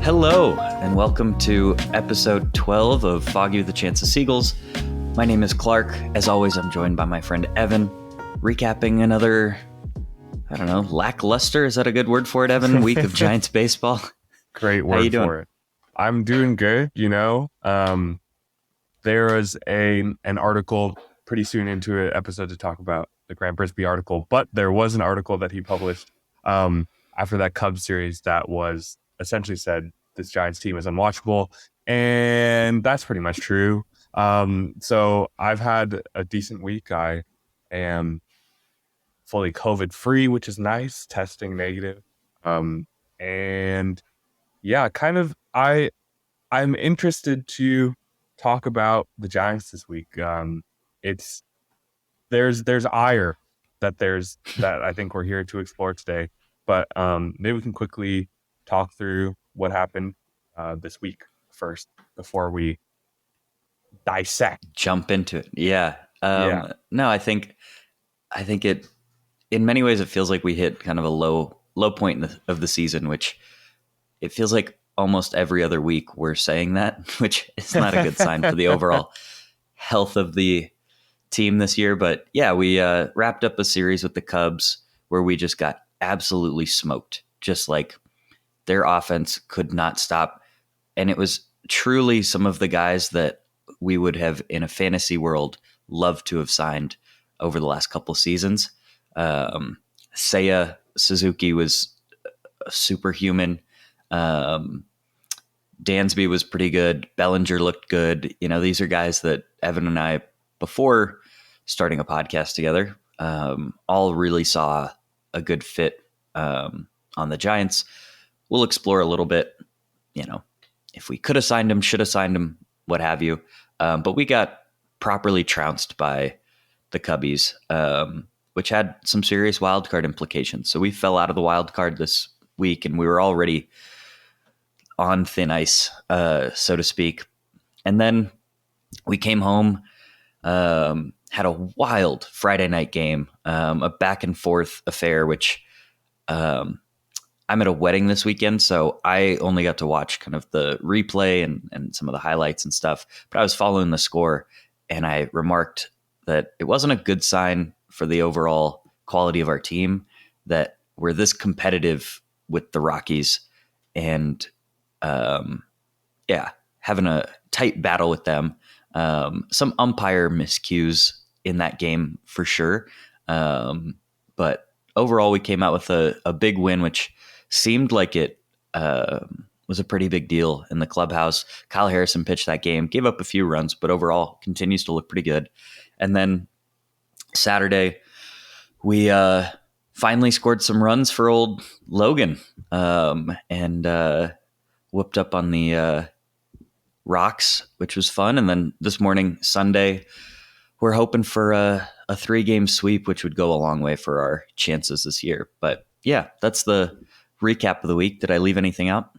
Hello, and welcome to episode 12 of Foggy with a Chance of Seagulls. My name is Clark. As always, I'm joined by my friend Evan, recapping another, lackluster, is that a good word for it, Evan? Week of Giants baseball. Great word for it. I'm doing good, There was an article pretty soon into an episode to talk about the Grant Brisbee article, but there was an article that he published after that Cubs series that was essentially said this Giants team is unwatchable, and that's pretty much true. So I've had a decent week. I am fully COVID-free, which is nice, testing negative. And yeah, I'm interested to talk about the Giants this week. There's ire that I think we're here to explore today, but maybe we can quickly talk through what happened this week first before we Jump into it. Yeah. Yeah. No, I think it, in many ways, it feels like we hit kind of a low point of the season, which it feels like almost every other week we're saying that, which is not a good sign for the overall health of the team this year. But yeah, we wrapped up a series with the Cubs where we just got absolutely smoked. Just like their offense could not stop. And it was truly some of the guys that we would have in a fantasy world loved to have signed over the last couple of seasons. Seiya Suzuki was superhuman. Dansby was pretty good. Bellinger looked good. These are guys that Evan and I, before starting a podcast together, all really saw a good fit on the Giants. We'll explore a little bit, if we could have signed him, should have signed him, what have you. But we got properly trounced by the Cubbies, which had some serious wildcard implications. So we fell out of the wild card this week, and we were already on thin ice, so to speak. And then we came home, had a wild Friday night game, a back and forth affair, which I'm at a wedding this weekend, so I only got to watch kind of the replay and some of the highlights and stuff. But I was following the score, and I remarked that it wasn't a good sign for the overall quality of our team that we're this competitive with the Rockies and having a tight battle with them. Some umpire miscues in that game for sure. But overall, we came out with a big win, which seemed like it was a pretty big deal in the clubhouse. Kyle Harrison pitched that game, gave up a few runs, but overall continues to look pretty good. And then Saturday, we finally scored some runs for old Logan and whooped up on the Rocks, which was fun. And then this morning, Sunday, we're hoping for a 3-game sweep, which would go a long way for our chances this year. But yeah, that's the recap of the week. Did I leave anything out?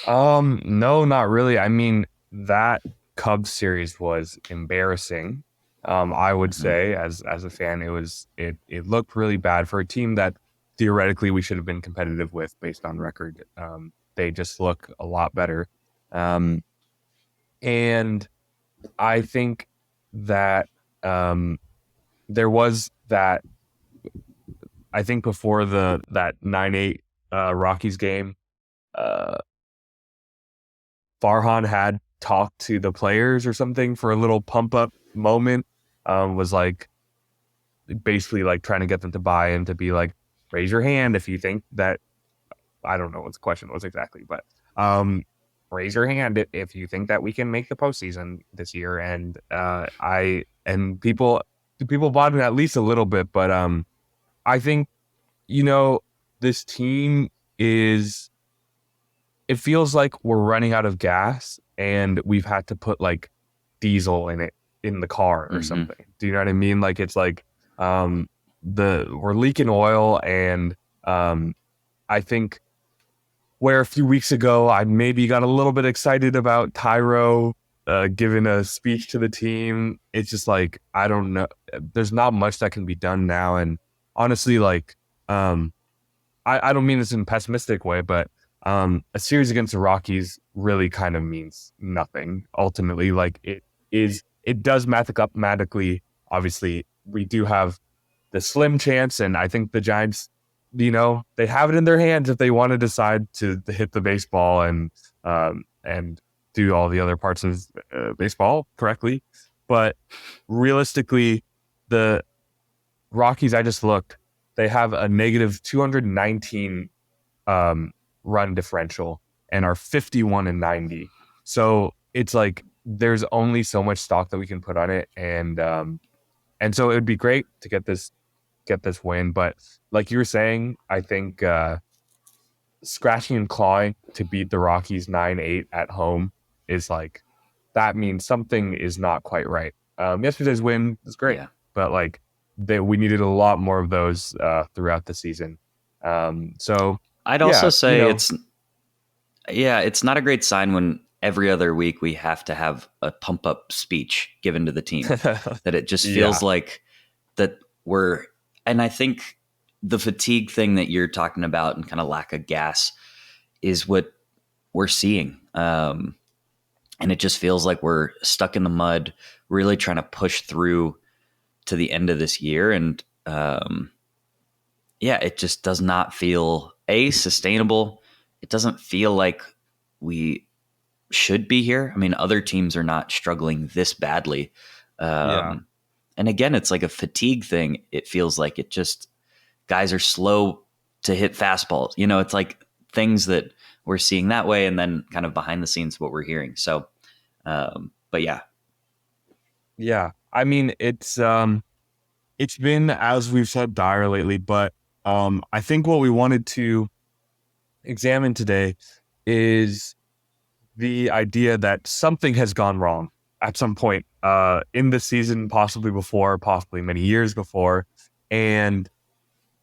No, not really. I mean, that Cubs series was embarrassing. I would say as a fan, it looked really bad for a team that theoretically we should have been competitive with based on record. They just look a lot better. And I think that there was that, I think before that 9-8 Rockies game, Farhan had talked to the players or something for a little pump up moment, was like basically like trying to get them to buy in, to be like, raise your hand if you think that, I don't know what the question was exactly, but raise your hand if you think that we can make the postseason this year. And people bought it at least a little bit, but I think, this team it feels like we're running out of gas and we've had to put like diesel in the car or something. Do you know what I mean? Like, it's like we're leaking oil, and I think where a few weeks ago I maybe got a little bit excited about Tyro giving a speech to the team, it's just like, I don't know, there's not much that can be done now. And honestly, like I don't mean this in a pessimistic way, but a series against the Rockies really kind of means nothing ultimately. Like it does mathematically. Obviously, we do have the slim chance, and I think the Giants, they have it in their hands if they want to decide to hit the baseball and do all the other parts of baseball correctly. But realistically, the Rockies, I just looked, they have a negative 219 run differential and are 51-90. So it's like there's only so much stock that we can put on it, and so it would be great to get this win. But like you were saying, I think scratching and clawing to beat the Rockies 9-8 at home is like, that means something is not quite right. Yesterday's win was great, Yeah. but like we needed a lot more of those throughout the season. So I'd yeah, also say it's not a great sign when every other week we have to have a pump up speech given to the team, that it just yeah, feels like that and I think the fatigue thing that you're talking about and kind of lack of gas is what we're seeing. And it just feels like we're stuck in the mud, really trying to push through to the end of this year. And it just does not feel sustainable. It doesn't feel like we should be here. I mean, other teams are not struggling this badly. yeah, And again, it's like a fatigue thing. It feels like guys are slow to hit fastballs. It's like things that we're seeing that way, and then kind of behind the scenes what we're hearing. So, but yeah. yeah. I mean, it's been, as we've said, dire lately, but I think what we wanted to examine today is the idea that something has gone wrong at some point in the season, possibly before, possibly many years before. And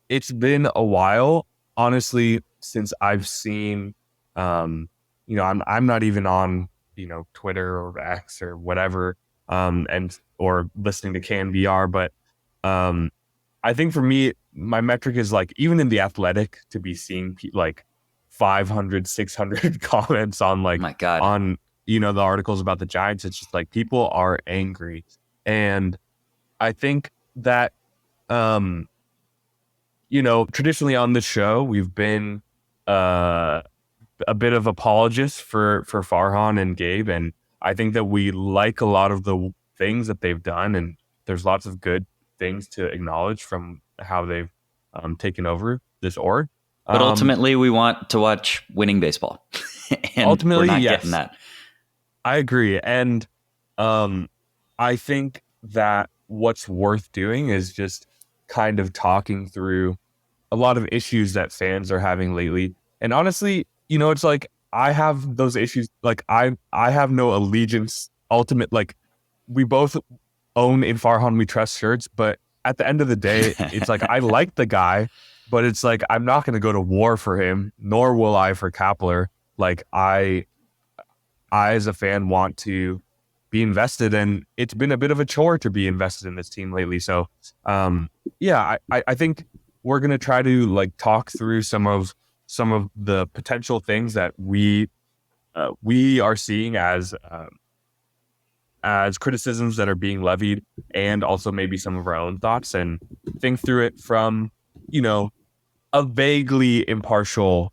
it's been a while, honestly, since I've seen, I'm not even on, Twitter or X or whatever, or listening to KNBR, but I think for me, my metric is like, even in the Athletic, to be seeing like 500, 600 comments on My God. the articles about the Giants. It's just like people are angry. And I think that, traditionally on this show, we've been uh, a bit of apologists for Farhan and Gabe. And I think that we like a lot of the things that they've done. And there's lots of good things to acknowledge from how they've taken over this org. But Um, ultimately, we want to watch winning baseball, and we're ultimately, not getting yes, that. I agree. And I think that what's worth doing is just kind of talking through a lot of issues that fans are having lately. And honestly, it's like I have those issues. Like I have no allegiance. Ultimate, like we both own in Farhan We Trust shirts, but at the end of the day, it's like I like the guy, but it's like I'm not going to go to war for him, nor will I for Kapler. Like I as a fan want to be invested, and it's been a bit of a chore to be invested in this team lately. So, I think we're gonna try to like talk through some of the potential things that we are seeing as criticisms that are being levied, and also maybe some of our own thoughts, and think through it from a vaguely impartial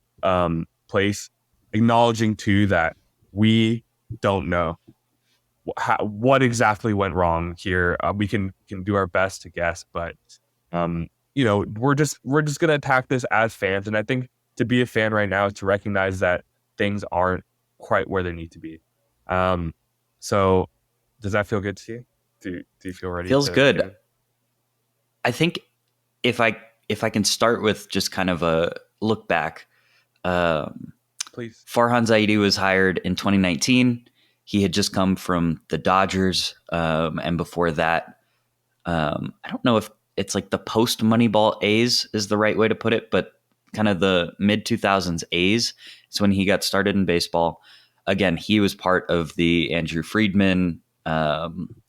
place, acknowledging too that we don't know what exactly went wrong here. We can do our best to guess, but we're just gonna attack this as fans. And I think to be a fan right now is to recognize that things aren't quite where they need to be. So does that feel good to you? Do you feel ready Feels to good. get in? I think if I can start with just kind of a look back. Please. Farhan Zaidi was hired in 2019. He had just come from the Dodgers, and before that, I don't know if it's like the post Moneyball A's is the right way to put it, but kind of the mid 2000s A's is when he got started in baseball. Again, he was part of the Andrew Friedman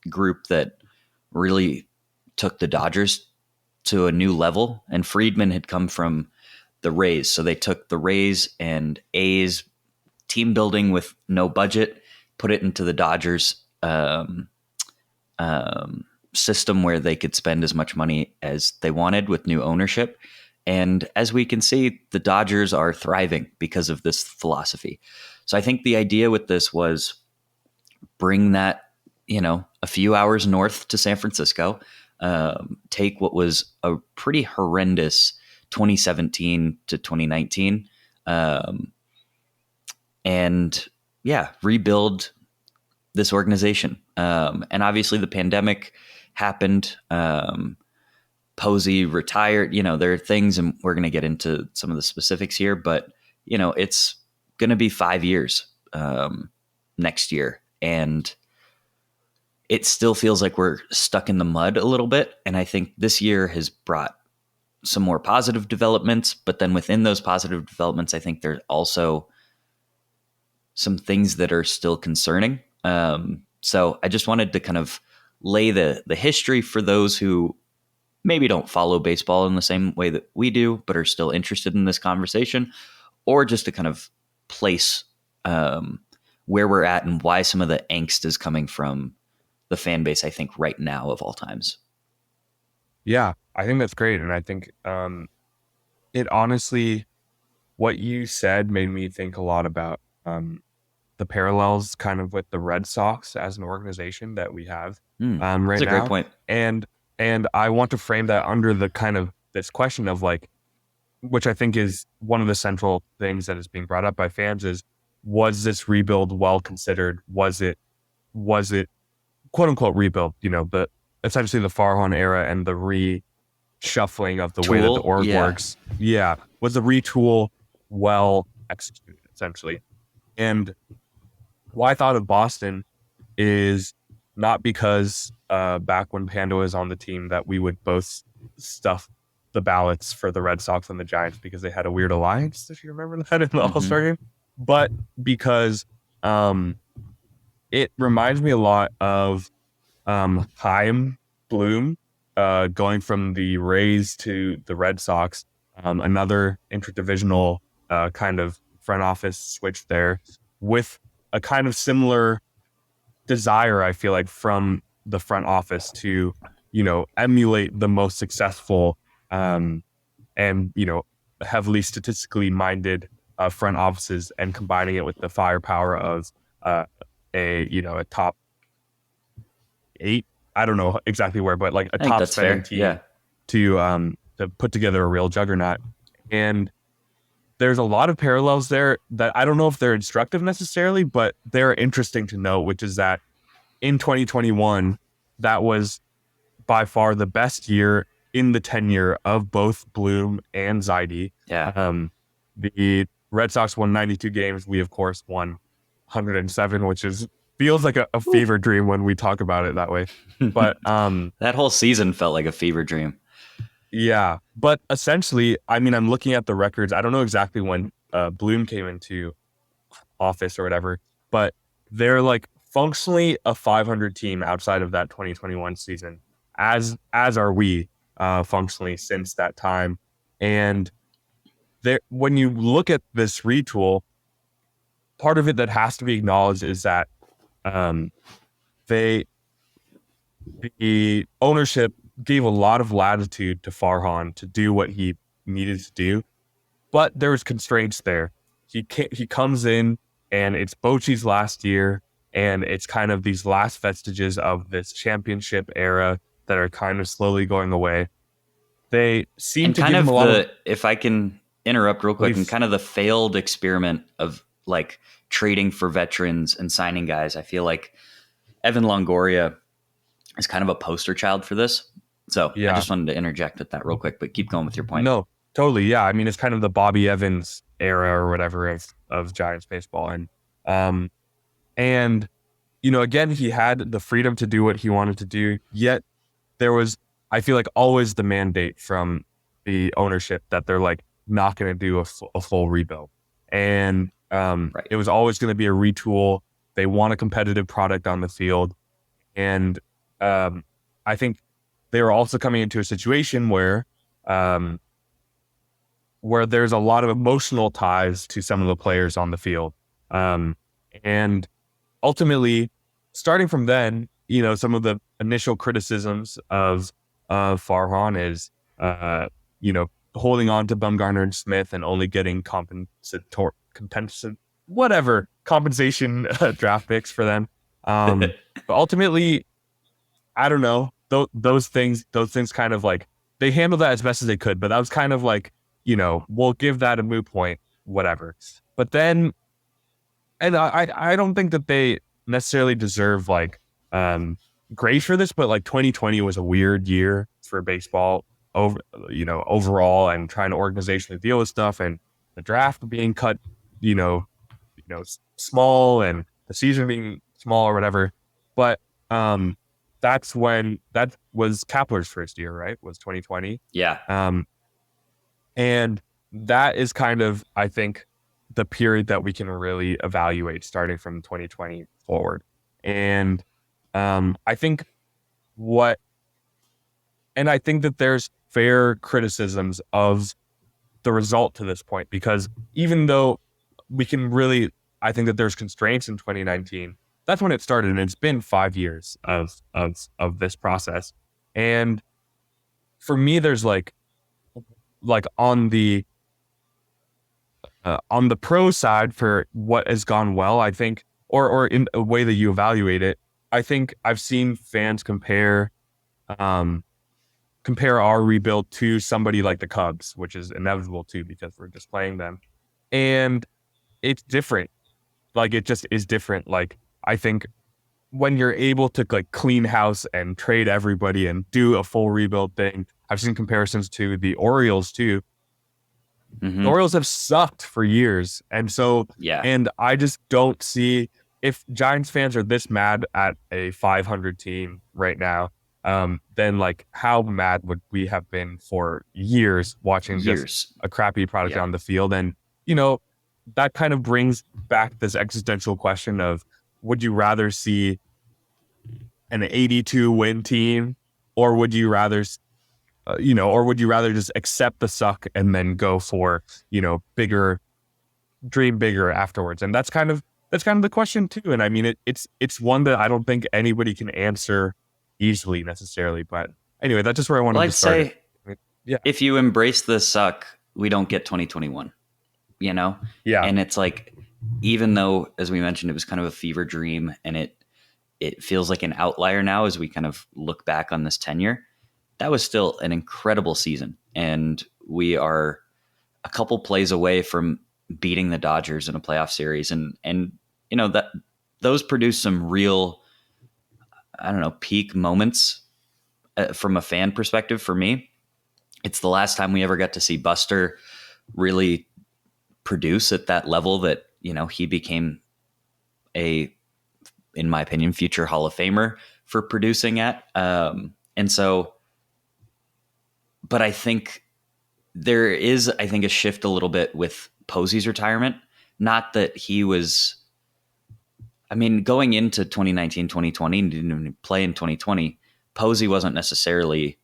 group that really took the Dodgers to a new level. And Friedman had come from the Rays. So they took the Rays and A's team building with no budget, put it into the Dodgers system where they could spend as much money as they wanted with new ownership. And as we can see, the Dodgers are thriving because of this philosophy. So I think the idea with this was bring that, a few hours north to San Francisco, take what was a pretty horrendous 2017 to 2019, and rebuild this organization. And obviously the pandemic happened. Posey retired. There are things, and we're going to get into some of the specifics here, but it's going to be 5 years next year, and it still feels like we're stuck in the mud a little bit. And I think this year has brought some more positive developments, but then within those positive developments, I think there's also some things that are still concerning. So I just wanted to kind of lay the history for those who maybe don't follow baseball in the same way that we do, but are still interested in this conversation, or just to kind of place where we're at and why some of the angst is coming from the fan base, I think, right now of all times. Yeah, I think that's great. And I think it honestly, what you said made me think a lot about the parallels kind of with the Red Sox as an organization that we have right now. That's a great point. And I want to frame that under the kind of this question of like, which I think is one of the central things that is being brought up by fans is, was this rebuild well considered? Was it quote unquote rebuild, but essentially the Farhan era and the reshuffling of the way that the org works. Yeah. Was the retool well executed, essentially? And why I thought of Boston is not because back when Panda was on the team that we would both stuff the ballots for the Red Sox and the Giants because they had a weird alliance, if you remember that in the All-Star game, but because it reminds me a lot of Chaim Bloom going from the Rays to the Red Sox, another interdivisional kind of front office switch there with a kind of similar desire, I feel like, from the front office to, emulate the most successful and, heavily statistically minded front offices and combining it with the firepower of a top 8, I don't know exactly where, but like a top spending team to put together a real juggernaut. And there's a lot of parallels there that I don't know if they're instructive necessarily, but they're interesting to note, which is that in 2021, that was by far the best year in the tenure of both Bloom and Zaidi. Yeah. The Red Sox won 92 games. We, of course, won 107, which feels like a fever dream when we talk about it that way. But that whole season felt like a fever dream. Yeah. But essentially, I mean, I'm looking at the records. I don't know exactly when Bloom came into office or whatever, but they're like functionally a 500 team outside of that 2021 season, as are we functionally since that time. And there, when you look at this retool, part of it that has to be acknowledged is that the ownership gave a lot of latitude to Farhan to do what he needed to do, but there was constraints there. He comes in and it's Bochy's last year, and it's kind of these last vestiges of this championship era that are kind of slowly going away. They seem and to kind give of him a lot of, if I can interrupt real quick, please. And kind of the failed experiment of like trading for veterans and signing guys. I feel like Evan Longoria is kind of a poster child for this. So I just wanted to interject with that real quick, but keep going with your point. No, totally. Yeah. I mean, it's kind of the Bobby Evans era or whatever of Giants baseball. And, again, he had the freedom to do what he wanted to do, yet there was, I feel like, always the mandate from the ownership that they're like not going to do a full rebuild. And Right. It was always going to be a retool. They want a competitive product on the field. And I think they were also coming into a situation where where there's a lot of emotional ties to some of the players on the field. And ultimately, starting from then, some of the initial criticisms of Farhan is, you know, holding on to Bumgarner and Smith and only getting compensation draft picks for them. But ultimately, I don't know. Those things kind of like they handled that as best as they could, but that was kind of like, we'll give that a moot point, whatever. But then, and I don't think that they necessarily deserve like grace for this, but like 2020 was a weird year for baseball overall, and trying to organizationally deal with stuff, and the draft being cut, you know, small, and the season being small or whatever. But that's when that was Kapler's first year, right? Was 2020. Yeah. And that is kind of, I think, the period that we can really evaluate starting from 2020 forward. And I think I think that there's fair criticisms of the result to this point, because even though we can really, I think that there's constraints in 2019, that's when it started, and it's been 5 years of this process. And for me, there's like on the pro side for what has gone well, I think, or in a way that you evaluate it, I think I've seen fans um, compare our rebuild to somebody like the Cubs, which is inevitable too, because we're just playing them. And it's different. Like, it just is different. Like, I think when you're able to like clean house and trade everybody and do a full rebuild thing, I've seen comparisons to the Orioles too. The Mm-hmm. Orioles have sucked for years. Yeah. And I just don't see, if Giants fans are this mad at a 500 team right now, then like how mad would we have been for years watching just Years. a crappy product Yeah. on the field? And, that kind of brings back this existential question of, would you rather see an 82 win team, or would you rather or would you rather just accept the suck and then go for, dream bigger afterwards? And that's kind of the question too. And I mean, it's one that I don't think anybody can answer easily necessarily. But anyway, that's just where I Well, wanted to I'd start it. say Yeah. if you embrace the suck, we don't get 2021, Yeah. And it's like, even though, as we mentioned, it was kind of a fever dream, and it feels like an outlier now as we kind of look back on this tenure, that was still an incredible season. And we are a couple plays away from beating the Dodgers in a playoff series. And that those produce some real, I don't know, peak moments from a fan perspective for me. It's the last time we ever got to see Buster really produce at that level that, he became a, in my opinion, future Hall of Famer for producing at. And so, but I think there is, a shift a little bit with Posey's retirement. Not that he was, going into 2019, 2020, and didn't even play in 2020, Posey wasn't necessarily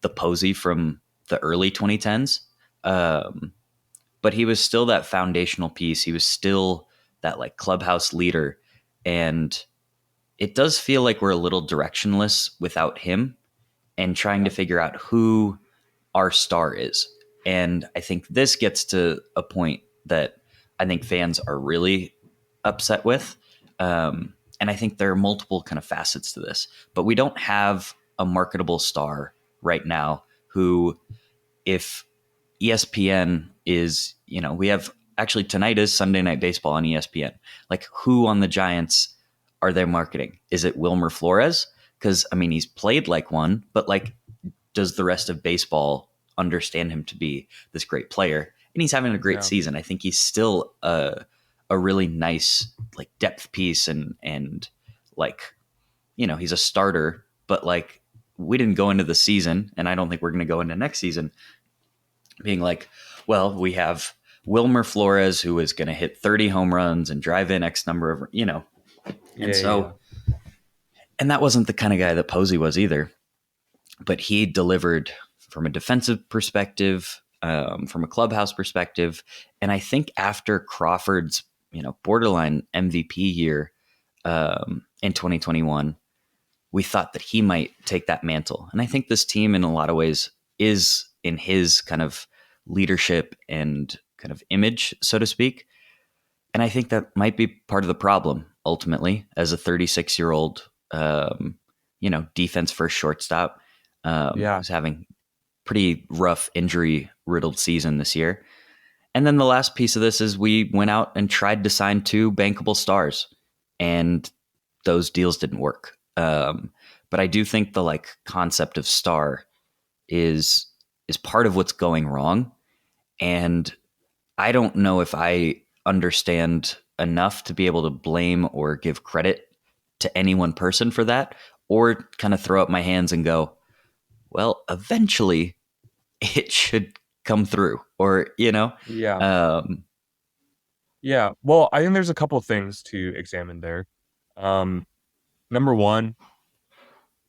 the Posey from the early 2010s. But he was still that foundational piece. He was still that like clubhouse leader. And it does feel like we're a little directionless without him, and trying to figure out who our star is. And I think this gets to a point that I think fans are really upset with. And I think there are multiple kind of facets to this, but we don't have a marketable star right now who, if ESPN is, we have, actually tonight is Sunday Night Baseball on ESPN. Like, who on the Giants are they marketing? Is it Wilmer Flores? Because, he's played like one, but like, does the rest of baseball understand him to be this great player? And he's having a great season. I think he's still a really nice like depth piece, and like, he's a starter, but like, we didn't go into the season, and I don't think we're going to go into next season being like, well, we have Wilmer Flores who is going to hit 30 home runs and drive in X number of, and so, and that wasn't the kind of guy that Posey was either, but he delivered from a defensive perspective. from a clubhouse perspective. And I think after Crawford's, borderline MVP year in 2021, we thought that he might take that mantle. And I think this team, in a lot of ways, is in his kind of leadership and kind of image, so to speak. And I think that might be part of the problem ultimately, as a 36-year-old, defense first shortstop, Yeah. who's having pretty rough injury riddled season this year. And then the last piece of this is we went out and tried to sign 2 bankable stars, and those deals didn't work. But I do think the concept of star is part of what's going wrong. And I don't know if I understand enough to be able to blame or give credit to any one person for that, or kind of throw up my hands and go, well, eventually it should come through, or, Yeah. um, Yeah. Well, I think there's a couple of things to examine there. Number one,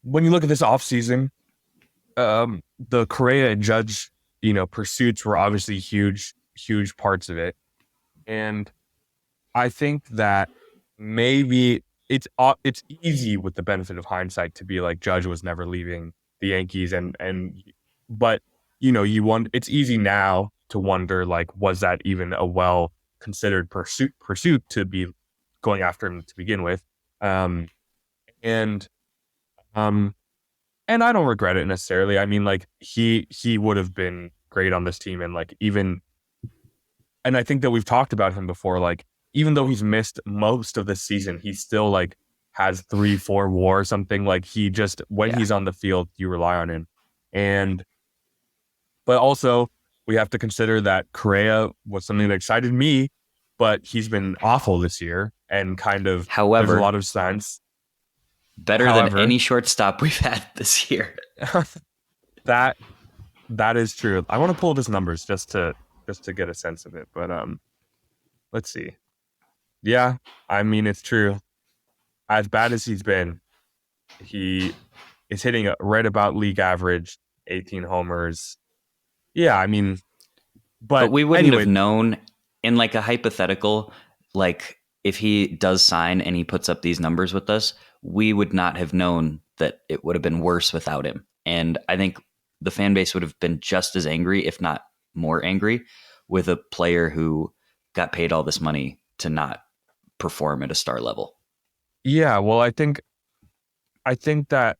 when you look at this offseason, the Correa and Judge, pursuits were obviously huge, huge parts of it. And I think that maybe it's easy with the benefit of hindsight to be like Judge was never leaving the Yankees, but it's easy now to wonder, like, was that even a well considered pursuit to be going after him to begin with? And um and I don't regret it necessarily. I mean, like, he would have been great on this team, and and I think that we've talked about him before. Like, even though he's missed most of the season, he still has 3-4 WAR or something. Like, he just, when he's on the field, you rely on him. But also we have to consider that Correa was something that excited me, but he's been awful this year, and kind of, there's a however, lot of signs. better than any shortstop we've had this year. that is true. I want to pull up his numbers just to get a sense of it. But let's see. Yeah, I mean, it's true. As bad as he's been, he is hitting right about league average, 18 homers. Yeah, I mean, But we wouldn't anyway, have known in a hypothetical, if he does sign and he puts up these numbers with us, we would not have known that it would have been worse without him. And I think the fan base would have been just as angry, if not more angry, with a player who got paid all this money to not perform at a star level. Yeah, well, I think that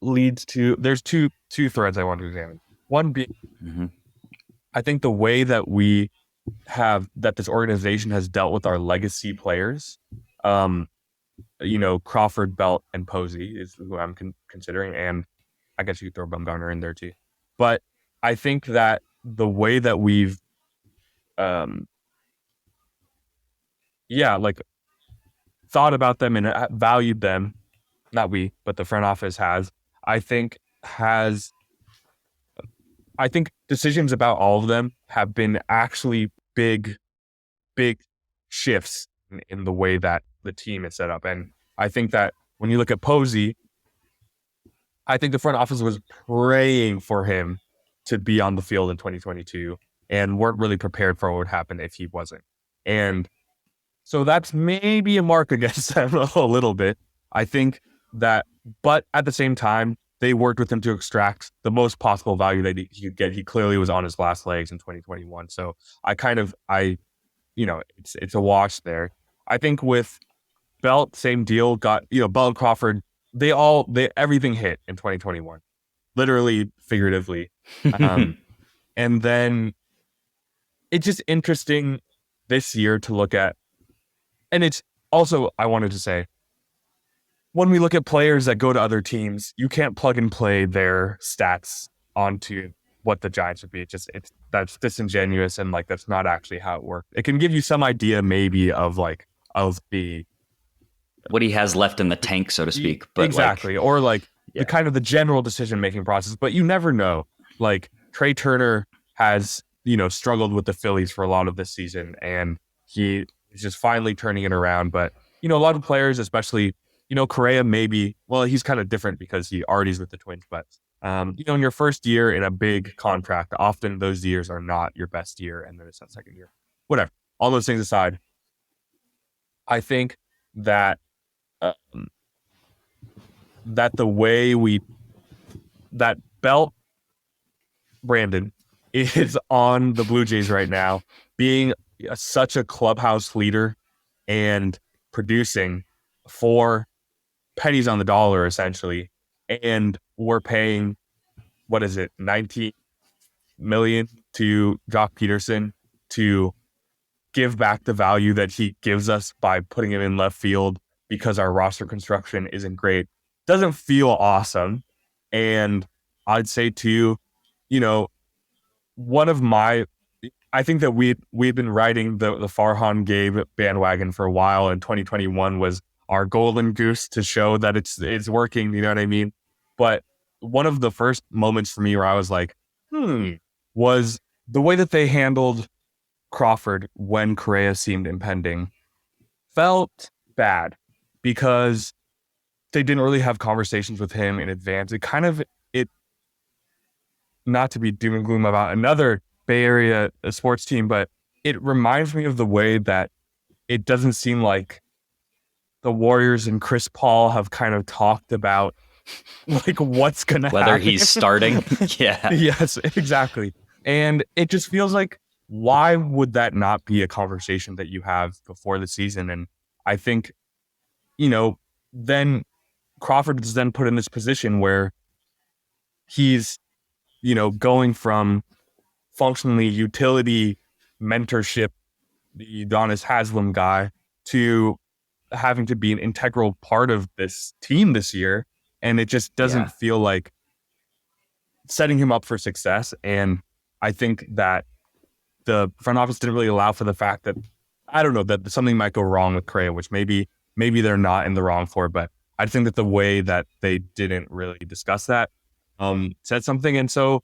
leads to, there's two threads I want to examine. One being, I think the way that this organization has dealt with our legacy players, Crawford, Belt, and Posey is who I'm considering, and I guess you could throw Bumgarner in there too. But I think that the way that we've, thought about them and valued them, not we, but the front office has, I think decisions about all of them have been actually big shifts in the way that the team is set up. And I think that when you look at Posey, I think the front office was praying for him to be on the field in 2022 and weren't really prepared for what would happen if he wasn't. And so that's maybe a mark against them a little bit. I think that, but at the same time, they worked with him to extract the most possible value that he could get. He clearly was on his last legs in 2021. So it's a wash there. I think with Belt, same deal. Got, Belt and Crawford, everything hit in 2021, literally, figuratively. And then it's just interesting this year to look at. And it's also, I wanted to say, when we look at players that go to other teams, you can't plug and play their stats onto what the Giants would be. That's disingenuous, and that's not actually how it works. It can give you some idea maybe of the what he has left in the tank, so to speak. But exactly, or the kind of the general decision-making process, but you never know. Trey Turner has, struggled with the Phillies for a lot of this season, and he is just finally turning it around. But, a lot of players, especially, Correa, maybe, well, he's kind of different because he already is with the Twins, but In your first year in a big contract, often those years are not your best year, and then it's that second year. Whatever. All those things aside, I think that um, that the way that Belt Brandon is on the Blue Jays right now, being such a clubhouse leader and producing for pennies on the dollar, essentially. And we're paying, what is it, 19 million to Jock Peterson to give back the value that he gives us by putting him in left field because our roster construction isn't great. Doesn't feel awesome. And I'd say too, you know, one of my I think that we've been riding the Farhan Gabe bandwagon for a while, and 2021 was our golden goose to show that it's working. You know what I mean? But one of the first moments for me where I was like, was the way that they handled Crawford when Correa seemed impending. Felt bad because they didn't really have conversations with him in advance. It not to be doom and gloom about another Bay Area sports team, but it reminds me of the way that it doesn't seem like the Warriors and Chris Paul have kind of talked about like what's going to happen. Whether he's starting. Yeah. Yes, exactly. And it just feels like, why would that not be a conversation that you have before the season? And I think, then Crawford is then put in this position where he's, going from functionally utility mentorship, the Udonis Haslam guy, to having to be an integral part of this team this year. And it just doesn't feel like setting him up for success. And I think that the front office didn't really allow for the fact that, I don't know, that something might go wrong with Correa, which maybe they're not in the wrong for, but I think that the way that they didn't really discuss that said something. And so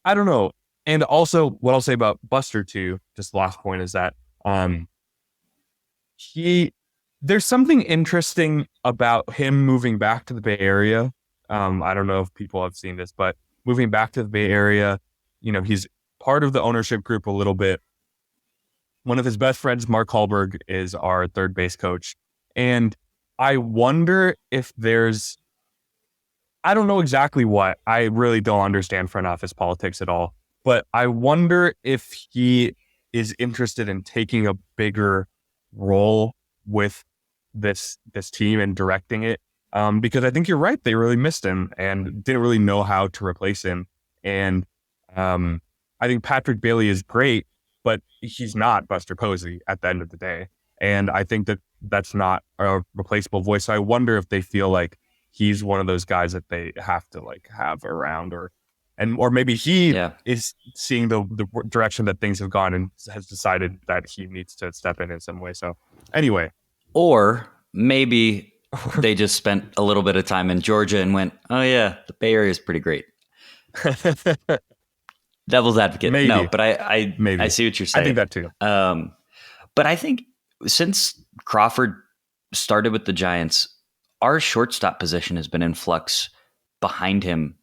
I don't know. And also what I'll say about Buster too, just the last point, is that there's something interesting about him moving back to the Bay Area. I don't know if people have seen this, but moving back to the Bay Area, he's part of the ownership group a little bit. One of his best friends, Mark Hallberg, is our third base coach. And I wonder if I don't know exactly what. I really don't understand front office politics at all. But I wonder if he is interested in taking a bigger role with this team and directing it. Because I think you're right. They really missed him and didn't really know how to replace him. And I think Patrick Bailey is great, but he's not Buster Posey at the end of the day. And I think that that's not a replaceable voice. So I wonder if they feel like he's one of those guys that they have to have around, or maybe he is seeing the direction that things have gone and has decided that he needs to step in some way. So anyway, or maybe they just spent a little bit of time in Georgia and went, oh yeah, the Bay Area is pretty great. Devil's advocate. Maybe. No, but I see what you're saying. I think that too. But I think since Crawford started with the Giants, our shortstop position has been in flux behind him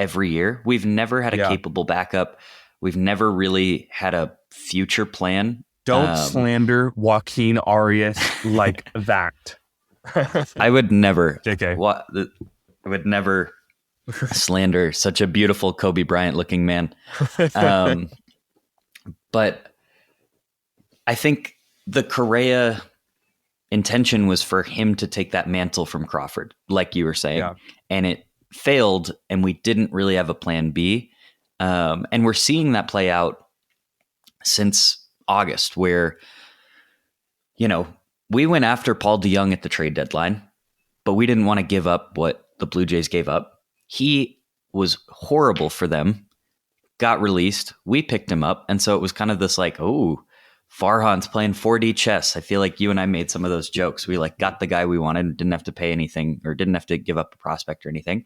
every year. We've never had a capable backup. We've never really had a future plan. Don't slander Joaquin Arias like that. I would never. JK. I would never slander such a beautiful Kobe Bryant looking man. But I think the Correa intention was for him to take that mantle from Crawford, like you were saying, and it failed, and we didn't really have a plan B. And we're seeing that play out since August, where, we went after Paul DeJong at the trade deadline, but we didn't want to give up what the Blue Jays gave up. He was horrible for them, got released. We picked him up. And so it was kind of this Farhan's playing 4D chess. I feel like you and I made some of those jokes. We got the guy we wanted, didn't have to pay anything or didn't have to give up a prospect or anything.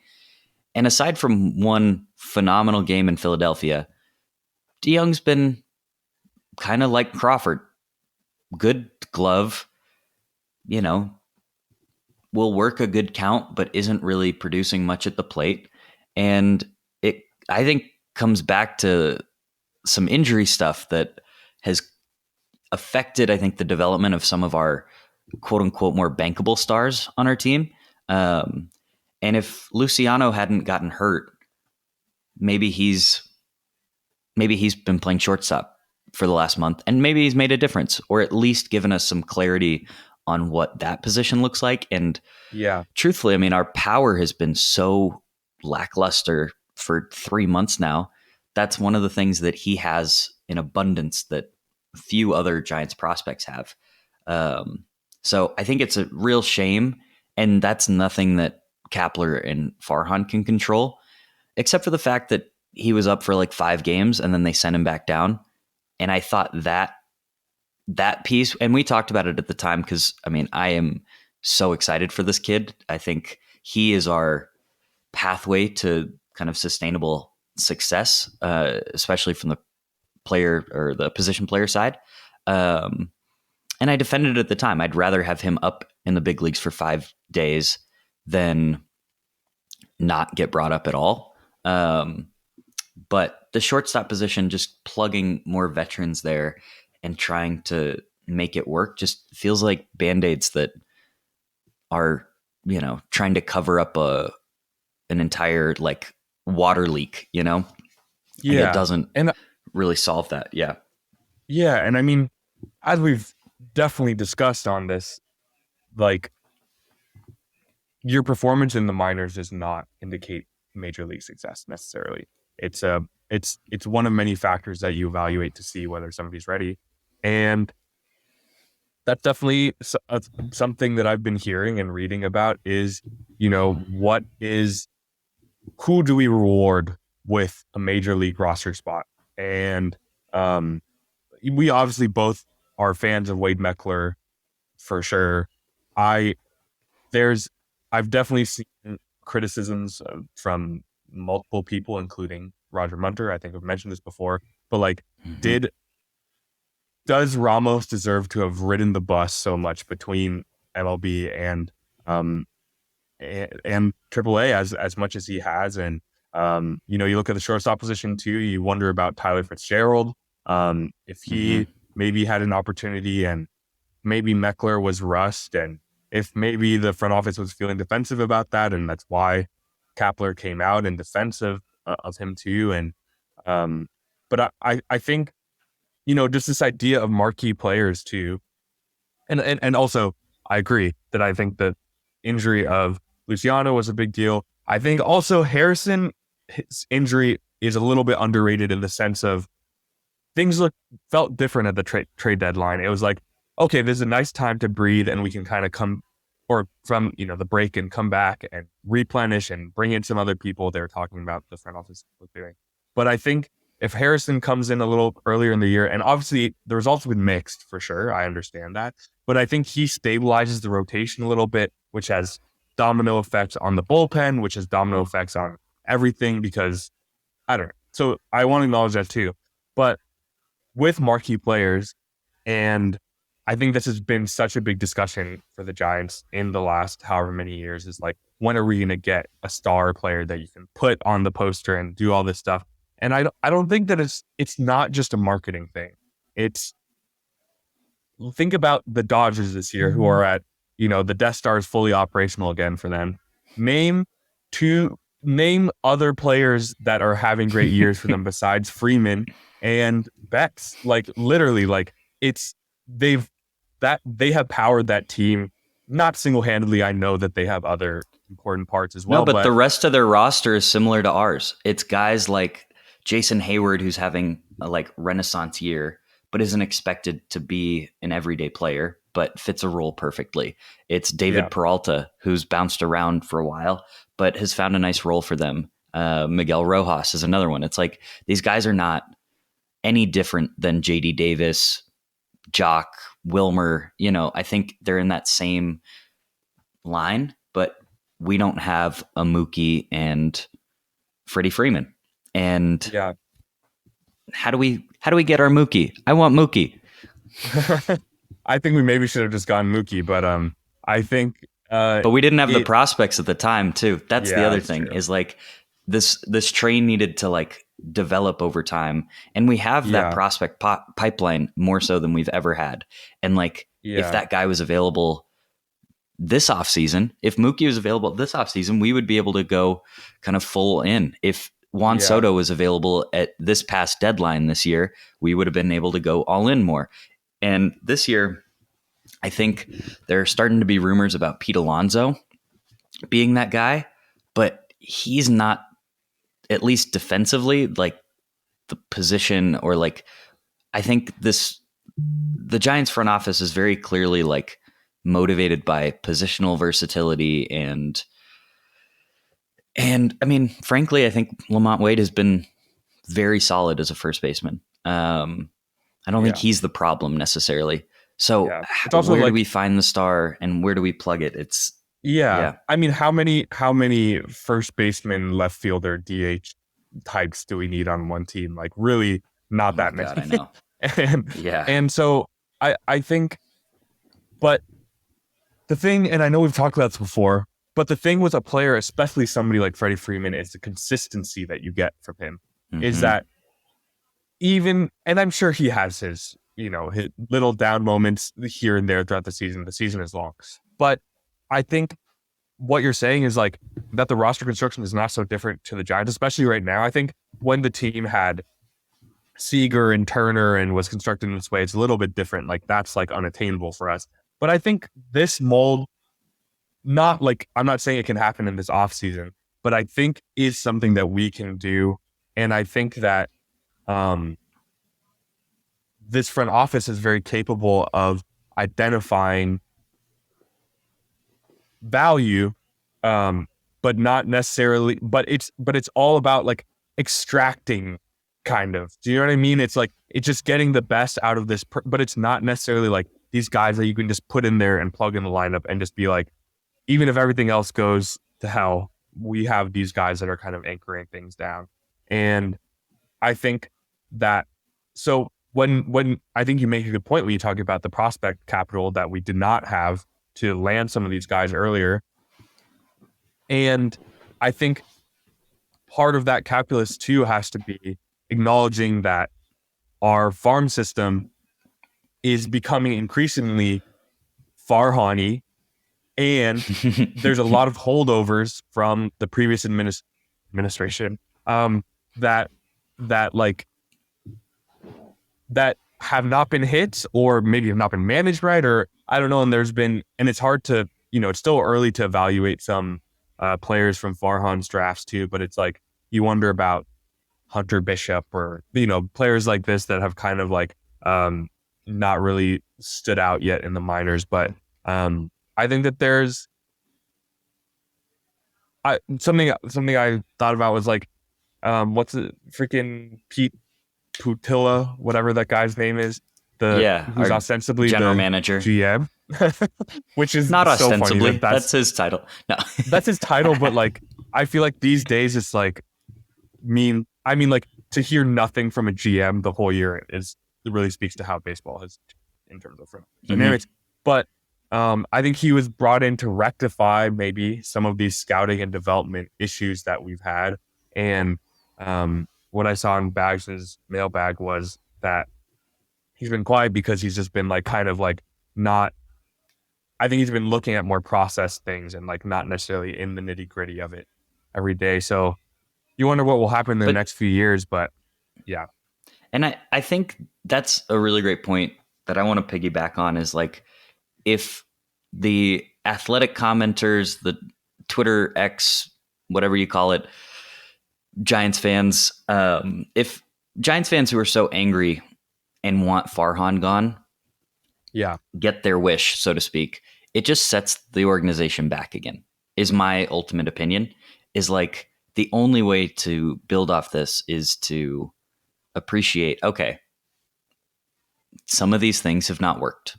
And aside from one phenomenal game in Philadelphia, DeJong's been kind of like Crawford. Good glove, will work a good count, but isn't really producing much at the plate. And it, I think, comes back to some injury stuff that has affected, I think, the development of some of our quote unquote more bankable stars on our team. Um, and if Luciano hadn't gotten hurt, maybe he's been playing shortstop for the last month, and maybe he's made a difference, or at least given us some clarity on what that position looks like. And Yeah. truthfully, I mean, our power has been so lackluster for 3 months now. That's one of the things that he has in abundance that few other Giants prospects have. So I think it's a real shame, and that's nothing that Kapler and Farhan can control, except for the fact that he was up for like 5 games and then they sent him back down. And I thought that piece, and we talked about it at the time, because I mean, I am so excited for this kid. I think he is our pathway to kind of sustainable success, especially from the player or the position player side. And I defended it at the time. I'd rather have him up in the big leagues for 5 days than not get brought up at all. But the shortstop position, just plugging more veterans there and trying to make it work, just feels like Band-Aids that are, trying to cover up an entire like water leak, Yeah. And it doesn't And really solve that. Yeah. yeah. And I mean, as we've definitely discussed on this, like, your performance in the minors does not indicate major league success necessarily. It's one of many factors that you evaluate to see whether somebody's ready. And that's definitely something that I've been hearing and reading about is, who do we reward with a major league roster spot? And we obviously both are fans of Wade Meckler for sure. I've definitely seen criticisms from multiple people, including Roger Munter. I think I've mentioned this before, but like, does Ramos deserve to have ridden the bus so much between MLB and AAA as much as he has? And you look at the shortstop position too. You wonder about Tyler Fitzgerald. If he maybe had an opportunity, and maybe Meckler was rushed, and if maybe the front office was feeling defensive about that, and that's why Kapler came out in defensive of him too. And but I think, just this idea of marquee players too. And also I agree that I think the injury of Luciano was a big deal. I think also Harrison, his injury is a little bit underrated in the sense of things felt different at the trade deadline. It was like, okay, this is a nice time to breathe, and we can kind of come from the break and come back and replenish and bring in some other people. They were talking about the front office was doing. But I think if Harrison comes in a little earlier in the year, and obviously the results have been mixed for sure, I understand that, but I think he stabilizes the rotation a little bit, which has domino effects on the bullpen, which has domino effects on everything, because I don't know. So I want to acknowledge that too. But with marquee players, and I think this has been such a big discussion for the Giants in the last however many years, is like, when are we going to get a star player that you can put on the poster and do all this stuff? And I don't think that it's not just a marketing thing. Think about the Dodgers this year, who are at, the Death Star is fully operational again for them. Name other players that are having great years for them besides Freeman and Betts. Like, literally, like, they have powered that team, not single-handedly. I know that they have other important parts as well. No, but the rest of their roster is similar to ours. It's guys like Jason Hayward, who's having a like renaissance year, but isn't expected to be an everyday player, but fits a role perfectly. It's David Peralta, who's bounced around for a while, but has found a nice role for them. Miguel Rojas is another one. It's like, these guys are not any different than JD Davis, Jock, Wilmer. I think they're in that same line, but we don't have a Mookie and Freddie Freeman. And how do we get our Mookie? I want Mookie. I think we maybe should have just gone Mookie, but I think but we didn't have the prospects at the time too. That's the other thing, true. Is like, this train needed to like develop over time, and we have that Yeah. prospect pipeline more so than we've ever had. And like if Yeah. that guy was available this offseason, if Mookie was available this offseason, we would be able to go kind of full in. If Juan Yeah. Soto was available at this past deadline this year, we would have been able to go all in more. And this year, I think there are starting to be rumors about Pete Alonso being that guy, but he's not, at least defensively, like the position, or like I think the Giants front office is very clearly like motivated by positional versatility, and I mean, frankly, I think Lamont Wade has been very solid as a first baseman. I don't think Yeah. he's the problem necessarily. So Yeah. It's also where do like, we find the star and where do we plug it? It's yeah. yeah. I mean, how many first baseman, left fielder, DH types do we need on one team? Like, really, not Oh my that God, I many. know. and Yeah. and so I think, but the thing, and I know we've talked about this before, but the thing with a player, especially somebody like Freddie Freeman, is the consistency that you get from him. Is Mm-hmm. that even, and I'm sure he has his little down moments here and there throughout the season. The season is long, but I think what you're saying is like that the roster construction is not so different to the Giants, especially right now. I think when the team had Seager and Turner and was constructed in this way, it's a little bit different. Like that's like unattainable for us. But I think this mold, not like, I'm not saying it can happen in this offseason, but I think is something that we can do. And I think that um, this front office is very capable of identifying value, but not necessarily, but it's all about like extracting, kind of. Do you know what I mean? It's like, it's just getting the best out of this, but it's not necessarily like these guys that you can just put in there and plug in the lineup and just be like, even if everything else goes to hell, we have these guys that are kind of anchoring things down. And I think that, so when I think you make a good point when you talk about the prospect capital that we did not have to land some of these guys earlier. And I think part of that calculus too has to be acknowledging that our farm system is becoming increasingly Farhan-y, and there's a lot of holdovers from the previous administration that like that have not been hit, or maybe have not been managed right, or I don't know. And it's hard to, it's still early to evaluate some players from Farhan's drafts too, but it's like, you wonder about Hunter Bishop, or, players like this that have kind of like not really stood out yet in the minors. But I think that there's something I thought about was like, what's it, freaking Pete Putilla, whatever that guy's name is, who's our ostensibly general the manager. GM, which is Not so ostensibly. funny That's his title. No. that's his title. But like, I feel like these days it's like, like, to hear nothing from a GM the whole year it really speaks to how baseball has in terms of dynamics. But I think he was brought in to rectify maybe some of these scouting and development issues that we've had. And what I saw in Bags' mailbag was that he's been quiet because he's just been like kind of like not. I think he's been looking at more processed things and like not necessarily in the nitty gritty of it every day. So you wonder what will happen in the next few years, but yeah. And I think that's a really great point that I want to piggyback on, is like, if the athletic commenters, the Twitter X, whatever you call it, Giants fans, if Giants fans who are so angry and want Farhan gone, Yeah, get their wish, so to speak, it just sets the organization back again, is my ultimate opinion. Is like, the only way to build off this is to appreciate, okay, some of these things have not worked,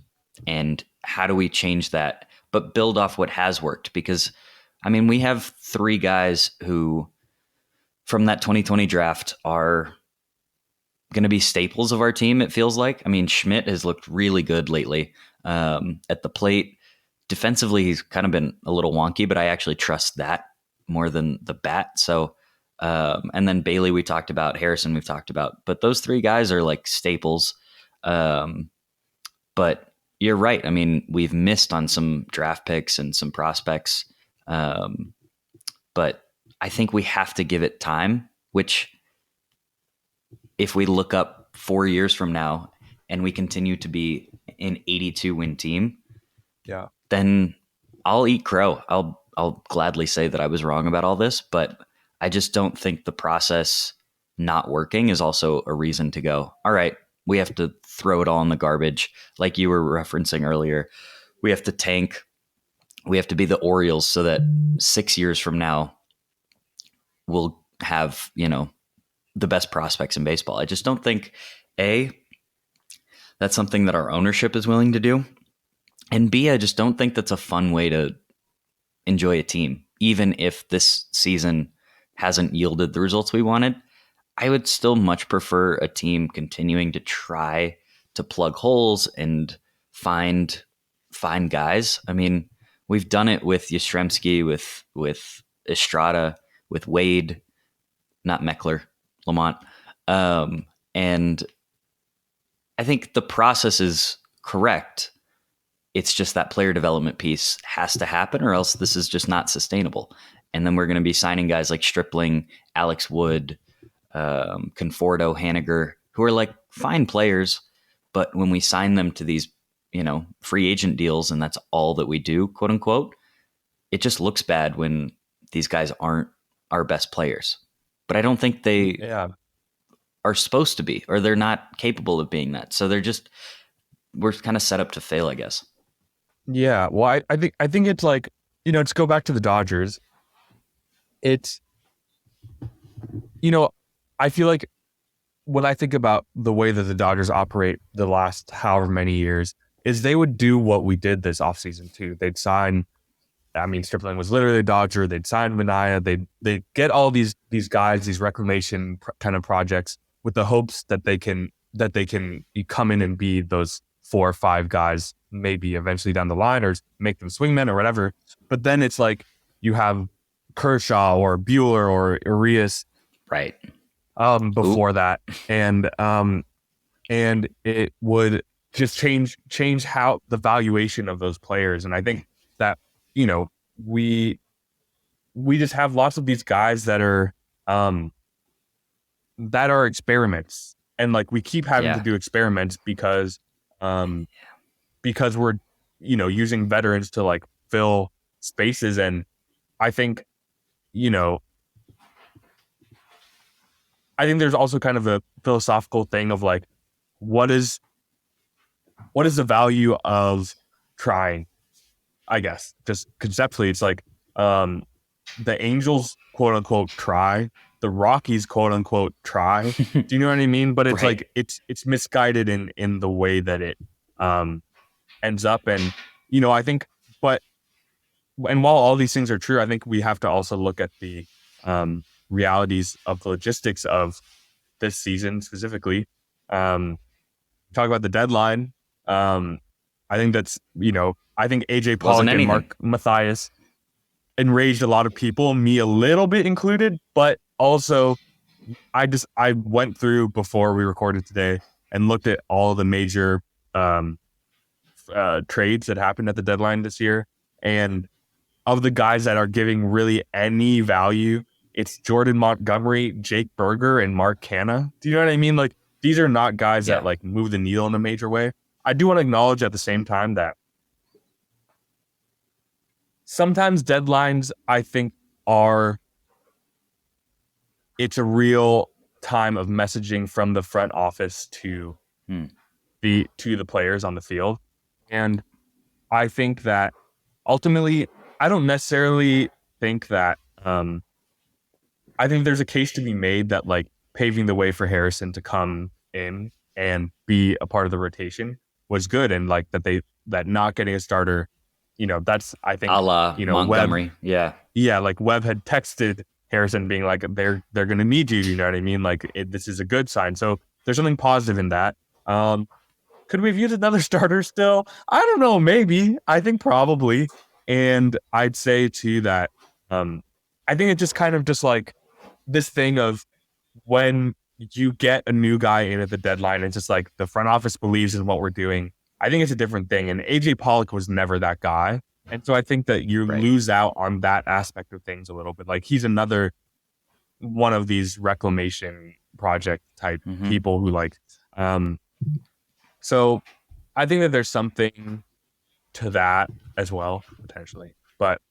and how do we change that, but build off what has worked? Because I mean, we have three guys who from that 2020 draft are going to be staples of our team, it feels like. I mean, Schmidt has looked really good lately at the plate. Defensively, he's kind of been a little wonky, but I actually trust that more than the bat. So And then Bailey, we talked about. Harrison, we've talked about. But those three guys are like staples. But you're right. I mean, we've missed on some draft picks and some prospects. But I think we have to give it time, which if we look up 4 years from now and we continue to be an 82 win team, Yeah. then I'll eat crow. I'll gladly say that I was wrong about all this, but I just don't think the process not working is also a reason to go, all right, we have to throw it all in the garbage. Like you were referencing earlier, we have to tank. We have to be the Orioles so that 6 years from now we'll have, the best prospects in baseball. I just don't think that's something that our ownership is willing to do. And B, I just don't think that's a fun way to enjoy a team. Even if this season hasn't yielded the results we wanted, I would still much prefer a team continuing to try to plug holes and find guys. I mean, we've done it with Yastrzemski, with Estrada, with Wade, not Meckler, Lamont. And I think the process is correct. It's just that player development piece has to happen, or else this is just not sustainable. And then we're going to be signing guys like Stripling, Alex Wood, Conforto, Haniger, who are like fine players, but when we sign them to these, free agent deals, and that's all that we do, quote unquote, it just looks bad when these guys aren't our best players. But I don't think they are supposed to be, or they're not capable of being that. So we're kind of set up to fail, I guess. Yeah, well, I think it's like, to go back to the Dodgers, it's, I feel like when I think about the way that the Dodgers operate the last however many years, is they would do what we did this offseason too. They'd sign, Stripling was literally a Dodger. They'd sign Manaea. They'd get all these guys, these reclamation kind of projects with the hopes that they can come in and be those 4 or 5 guys, maybe eventually down the line, or make them swingmen or whatever. But then it's like you have Kershaw or Bueller or Urias, right? Before that, and it would just change how the valuation of those players. And I think that we just have lots of these guys that are experiments, and like we keep having to do experiments because we're using veterans to like fill spaces. And I think there's also kind of a philosophical thing of like, what is the value of trying? I guess just conceptually, it's like the Angels, quote unquote, try. The Rockies, quote unquote, try. Do you know what I mean? But it's right. like it's misguided in the way that it ends up. And I think, and while all these things are true, I think we have to also look at the realities of the logistics of this season specifically. Talk about the deadline. I think that's, I think AJ Pollock and Mark Mathias enraged a lot of people, me a little bit included, but also I went through before we recorded today and looked at all the major trades that happened at the deadline this year. And of the guys that are giving really any value, it's Jordan Montgomery, Jake Berger, and Mark Canha. Do you know what I mean? Like, these are not guys that like move the needle in a major way. I do want to acknowledge at the same time that sometimes deadlines, I think, it's a real time of messaging from the front office to the players on the field. And I think that ultimately, I don't necessarily think that, I think there's a case to be made that like paving the way for Harrison to come in and be a part of the rotation was good. And like that not getting a starter, that's, I think, a la Montgomery. Webb, like Webb had texted Harrison being like, they're going to need you. You know what I mean? Like this is a good sign. So there's something positive in that. Could we have used another starter still? I don't know. Maybe. I think probably. And I'd say too that, I think it just kind of just like, this thing of when you get a new guy in at the deadline, it's just like the front office believes in what we're doing. I think it's a different thing. And AJ Pollock was never that guy. And so I think that you Right. lose out on that aspect of things a little bit. Like he's another one of these reclamation project type Mm-hmm. people who like, um, so I think that there's something to that as well, potentially. But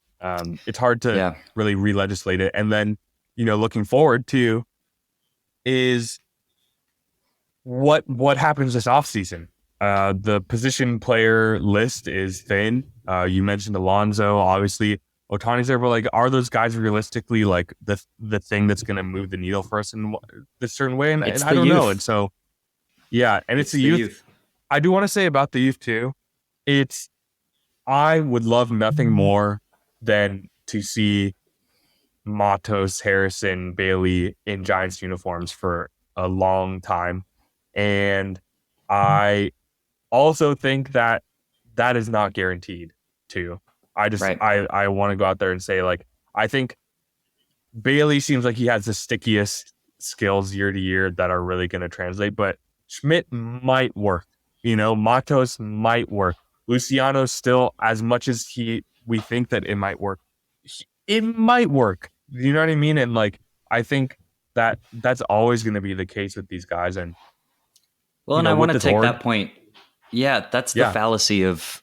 it's hard to Yeah. really re-legislate it. And then, looking forward to is what happens this offseason. The position player list is thin. You mentioned Alonso, obviously. Otani's there, but like, are those guys realistically like the thing that's going to move the needle for us in this certain way? And It's I the don't know. And youth. so, yeah, and it's It's the the youth. youth. I do want to say about the youth too. It's I would love nothing more than to see Matos, Harrison, Bailey in Giants uniforms for a long time. And I also think that that is not guaranteed too. Right. I want to go out there and say, like, I think Bailey seems like he has the stickiest skills year to year that are really going to translate, but Schmidt might work. Matos might work. Luciano still, as much as we think that it might work, it might work. You know what I mean? And like, I think that that's always going to be the case with these guys. And Well, and I want with to this take org, that point. Yeah, that's the yeah, fallacy of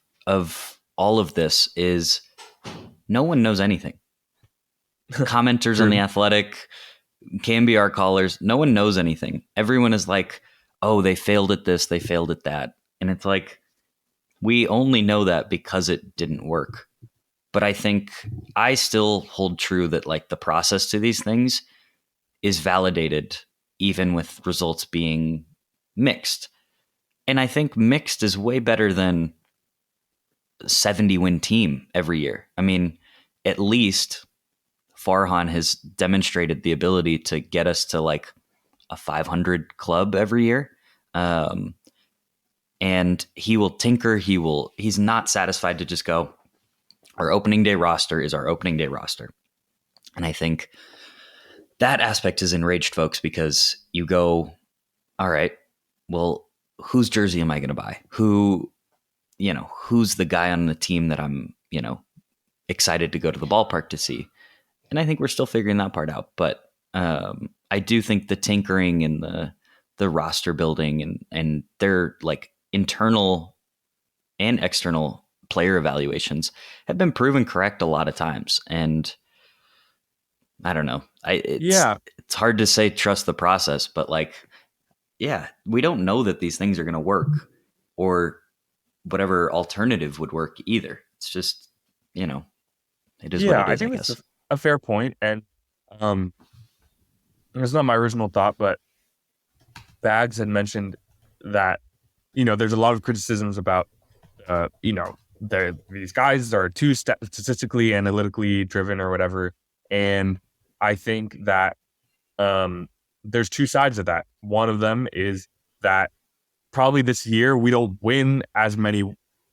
all of this is no one knows anything. Commenters on the true. Athletic can be our callers. No one knows anything. Everyone is like, "Oh, they failed at this, they failed at that." And it's like we only know that because it didn't work. But I think I still hold true that like the process to these things is validated even with results being mixed. And I think mixed is way better than 70 win team every year. I mean, at least Farhan has demonstrated the ability to get us to like a 500 club every year. Um, and he will tinker. He's not satisfied to just go, our opening day roster is our opening day roster. And I think that aspect has enraged folks because you go, all right, well, whose jersey am I going to buy? Who's the guy on the team that I'm, excited to go to the ballpark to see? And I think we're still figuring that part out. But I do think the tinkering and the roster building and their like internal and external player evaluations have been proven correct a lot of times. And I don't know. Yeah, It's hard to say trust the process, but like, yeah, we don't know that these things are going to work or whatever alternative would work either. It's just, you know, it is what yeah. it I is, I think that's guess. a fair point, and um, it's not my original thought, but Bags had mentioned that there's a lot of criticisms about these guys are too statistically analytically driven or whatever, and I think that there's two sides of that. One of them is that probably this year we don't win as many.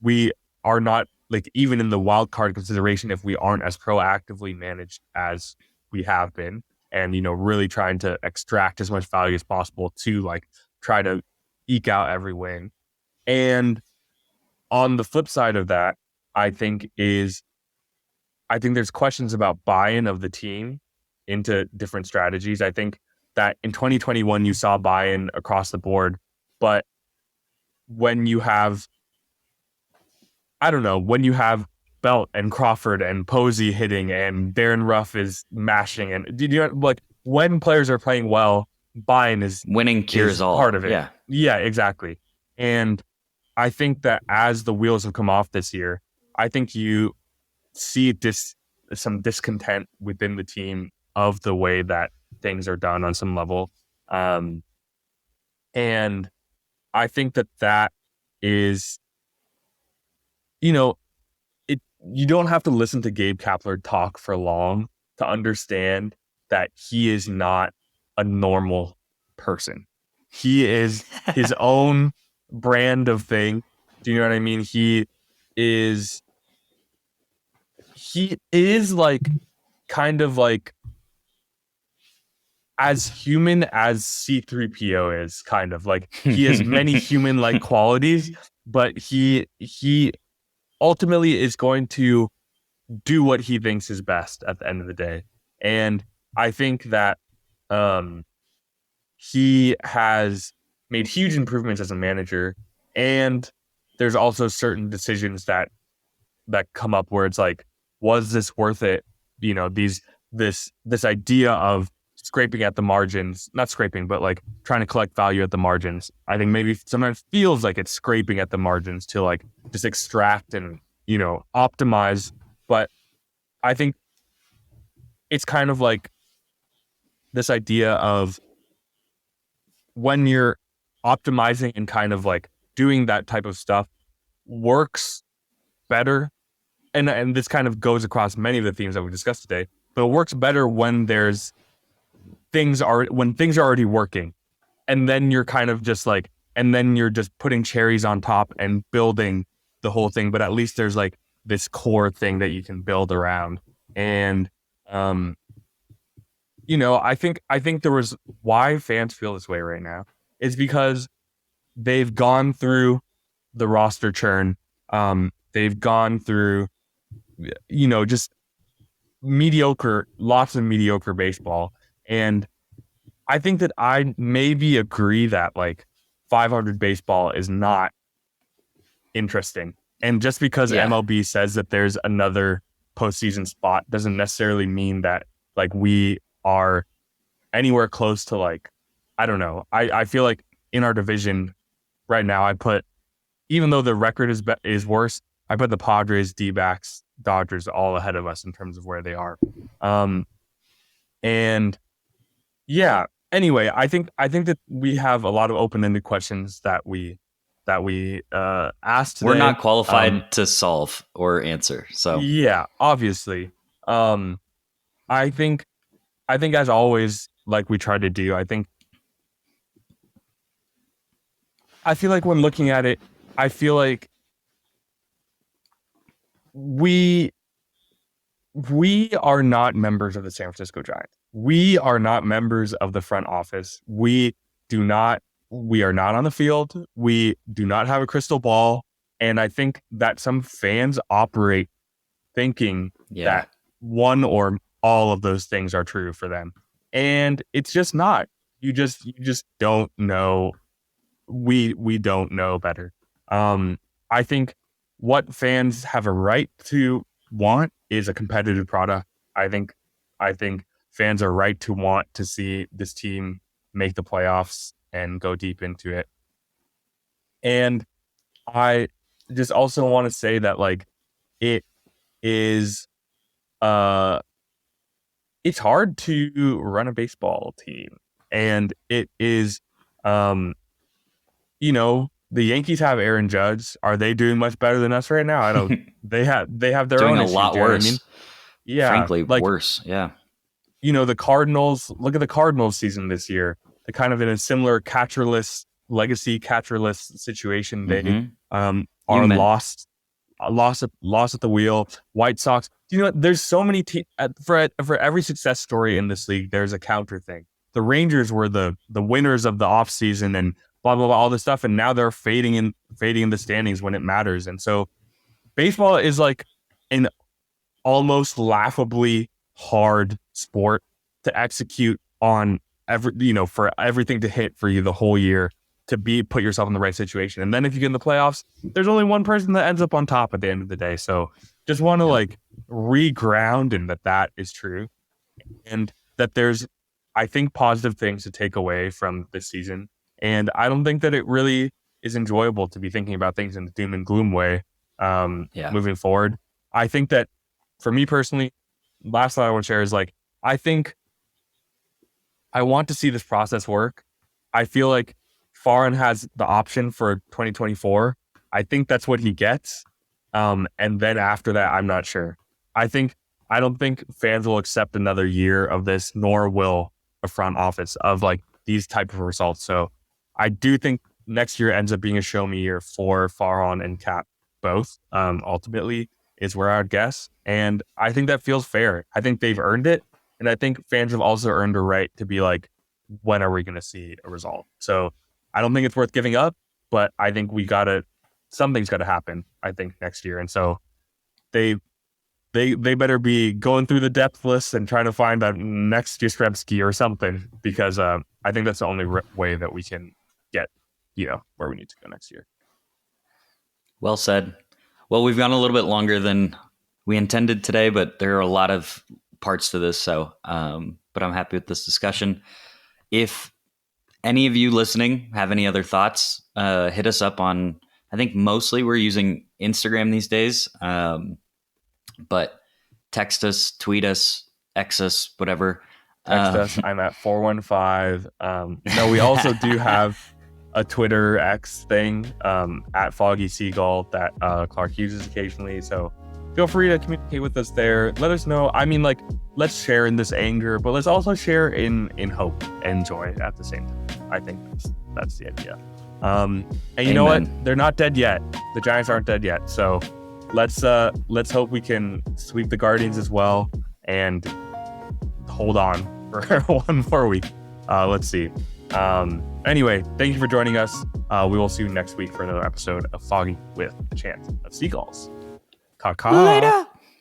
We are not like even in the wild card consideration if we aren't as proactively managed as we have been, and really trying to extract as much value as possible to like try to eke out every win. And on the flip side of that, I think is I think there's questions about buy-in of the team into different strategies. I think that in 2021 you saw buy-in across the board, but when you have I don't know, when you have Belt and Crawford and Posey hitting and Darren Ruff is mashing and like when players are playing well, buy-in Winning cures is part all. of it. Yeah. Yeah, exactly. And I think that as the wheels have come off this year, I think you see some discontent within the team of the way that things are done on some level. Um, and I think that is, you know, you don't have to listen to Gabe Kapler talk for long to understand that he is not a normal person. He is his own brand of thing. Do you know what I mean? Is he is like kind of like as human as C-3PO is, kind of like he has many human-like qualities, but he ultimately is going to do what he thinks is best at the end of the day. And I think that he has made huge improvements as a manager, and there's also certain decisions that come up where it's like, was this worth it? You know, this idea of scraping at the margins, not scraping, but like trying to collect value at the margins. I think maybe sometimes feels like it's scraping at the margins to like just extract and, optimize. But I think it's kind of like this idea of when you're optimizing and kind of like doing that type of stuff works better. And this kind of goes across many of the themes that we discussed today, but it works better when things are already working. And then you're kind of just like, and then you're just putting cherries on top and building the whole thing. But at least there's like this core thing that you can build around. And, I think there was why fans feel this way right now is because they've gone through the roster churn. They've gone through, just lots of mediocre baseball. And I think that I maybe agree that like 500 baseball is not interesting. And just because MLB says that there's another postseason spot doesn't necessarily mean that like we are anywhere close to like, I don't know. I feel like in our division right now, even though the record is worse, I put the Padres, D-backs, Dodgers all ahead of us in terms of where they are. And yeah, anyway, I think that we have a lot of open-ended questions that we asked today. We're not qualified to solve or answer. So yeah, obviously. I think as always, like we try to do, I feel like when looking at it, I feel like we are not members of the San Francisco Giants. We are not members of the front office. We are not on the field. We do not have a crystal ball. And I think that some fans operate thinking that one or all of those things are true for them. And it's just not. You just don't know. We don't know better. I think what fans have a right to want is a competitive product. I think fans are right to want to see this team make the playoffs and go deep into it. And I just also want to say that like it is it's hard to run a baseball team, and it is the Yankees have Aaron Judge. Are they doing much better than us right now? I don't. They have their doing own a issues, lot worse. I mean, yeah, frankly, like, worse. Yeah. The Cardinals. Look at the Cardinals season this year. They're kind of in a similar legacy catcherless situation. They are lost at the wheel. White Sox. There's so many for every success story in this league. There's a counter thing. The Rangers were the winners of the offseason and blah, blah, blah, all this stuff. And now they're fading in the standings when it matters. And so baseball is like an almost laughably hard sport to execute on for everything to hit for you the whole year to put yourself in the right situation. And then if you get in the playoffs, there's only one person that ends up on top at the end of the day. So just want to like reground in that is true. And that there's, I think, positive things to take away from this season. And I don't think that it really is enjoyable to be thinking about things in the doom and gloom way moving forward. I think that for me personally, last thing I want to share is like, I think I want to see this process work. I feel like Farhan has the option for 2024. I think that's what he gets. And then after that, I'm not sure. I don't think fans will accept another year of this, nor will a front office of like these type of results. So I do think next year ends up being a show me year for Farhan and Cap both. Ultimately is where I would guess. And I think that feels fair. I think they've earned it. And I think fans have also earned a right to be like, when are we going to see a result? So I don't think it's worth giving up, but I think something's got to happen, I think, next year. And so they better be going through the depth list and trying to find that next Yastrzemski or something, because I think that's the only way that we can get, where we need to go next year. Well said. Well, we've gone a little bit longer than we intended today, but there are a lot of parts to this. So, but I'm happy with this discussion. If any of you listening have any other thoughts, hit us up on, I think mostly we're using Instagram these days. But text us, tweet us, X us, whatever. Text us. I'm at 415. No, we also do have a Twitter X thing, at Foggy Seagull, that Clark uses occasionally. So feel free to communicate with us there. Let us know. I mean, like, let's share in this anger, but let's also share in hope and joy at the same time. I think that's the idea. And you know what? They're not dead yet. The Giants aren't dead yet. So let's hope we can sweep the Guardians as well and hold on for one more week. Let's see. Anyway, thank you for joining us. We will see you next week for another episode of Foggy with a Chance of Seagulls. Caw-caw. Later.